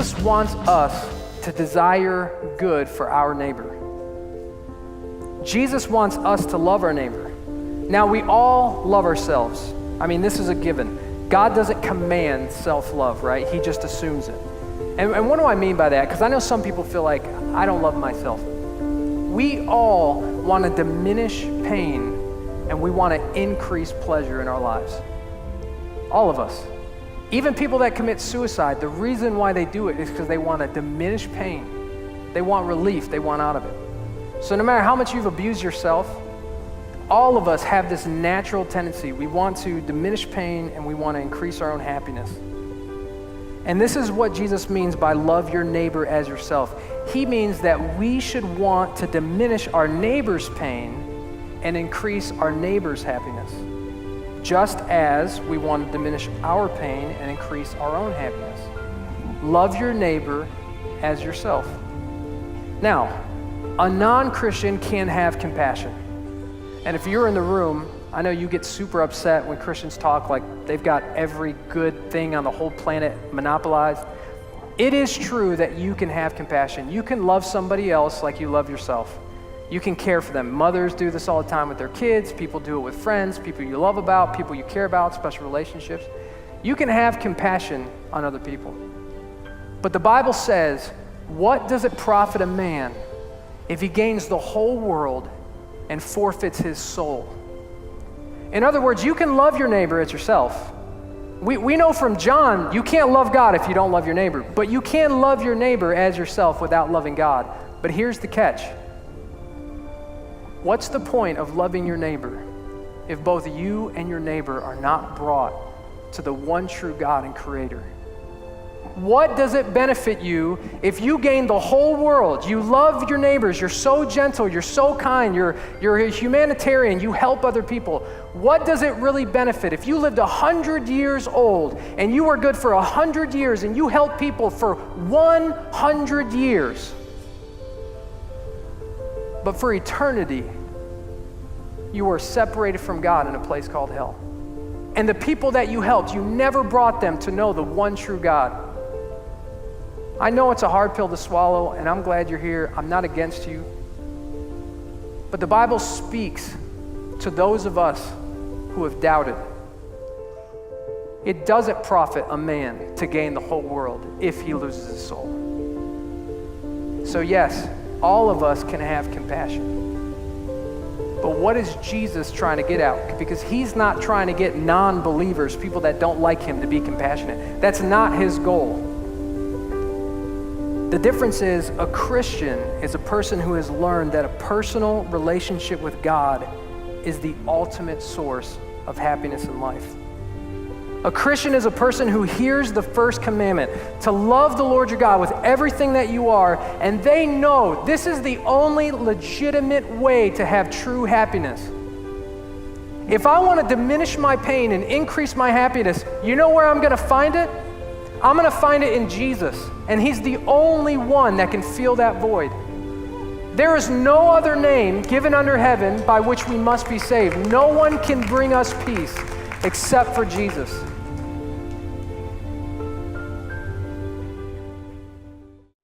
Jesus wants us to desire good for our neighbor. Jesus wants us to love our neighbor. Now, we all love ourselves. I mean, this is a given. God doesn't command self-love, right? He just assumes it. And what do I mean by that? Because I know some people feel like, I don't love myself. We all want to diminish pain and we want to increase pleasure in our lives. All of us. Even people that commit suicide, the reason why they do it is because they want to diminish pain. They want relief, they want out of it. So no matter how much you've abused yourself, all of us have this natural tendency. We want to diminish pain and we want to increase our own happiness. And this is what Jesus means by love your neighbor as yourself. He means that we should want to diminish our neighbor's pain and increase our neighbor's happiness, just as we want to diminish our pain and increase our own happiness. Love your neighbor as yourself. Now, a non-Christian can have compassion. And if you're in the room, I know you get super upset when Christians talk like they've got every good thing on the whole planet monopolized. It is true that you can have compassion. You can love somebody else like you love yourself. You can care for them. Mothers do this all the time with their kids. People do it with friends, people you love about, people you care about, special relationships. You can have compassion on other people. But the Bible says, what does it profit a man if he gains the whole world and forfeits his soul? In other words, you can love your neighbor as yourself. We know from John, you can't love God if you don't love your neighbor, but you can love your neighbor as yourself without loving God. But here's the catch. What's the point of loving your neighbor if both you and your neighbor are not brought to the one true God and Creator? What does it benefit you if you gain the whole world? You love your neighbors, you're so gentle, you're so kind, you're a humanitarian, you help other people. What does it really benefit if you lived 100 years old and you were good for 100 years and you helped people for 100 years? But for eternity, you were separated from God in a place called hell. And the people that you helped, you never brought them to know the one true God. I know it's a hard pill to swallow, and I'm glad you're here. I'm not against you. But the Bible speaks to those of us who have doubted. It doesn't profit a man to gain the whole world if he loses his soul. So yes, all of us can have compassion. But what is Jesus trying to get at? Because he's not trying to get non-believers, people that don't like him, to be compassionate. That's not his goal. The difference is a Christian is a person who has learned that a personal relationship with God is the ultimate source of happiness in life. A Christian is a person who hears the first commandment, to love the Lord your God with everything that you are, and they know this is the only legitimate way to have true happiness. If I want to diminish my pain and increase my happiness, you know where I'm going to find it? I'm going to find it in Jesus, and he's the only one that can fill that void. There is no other name given under heaven by which we must be saved. No one can bring us peace except for Jesus.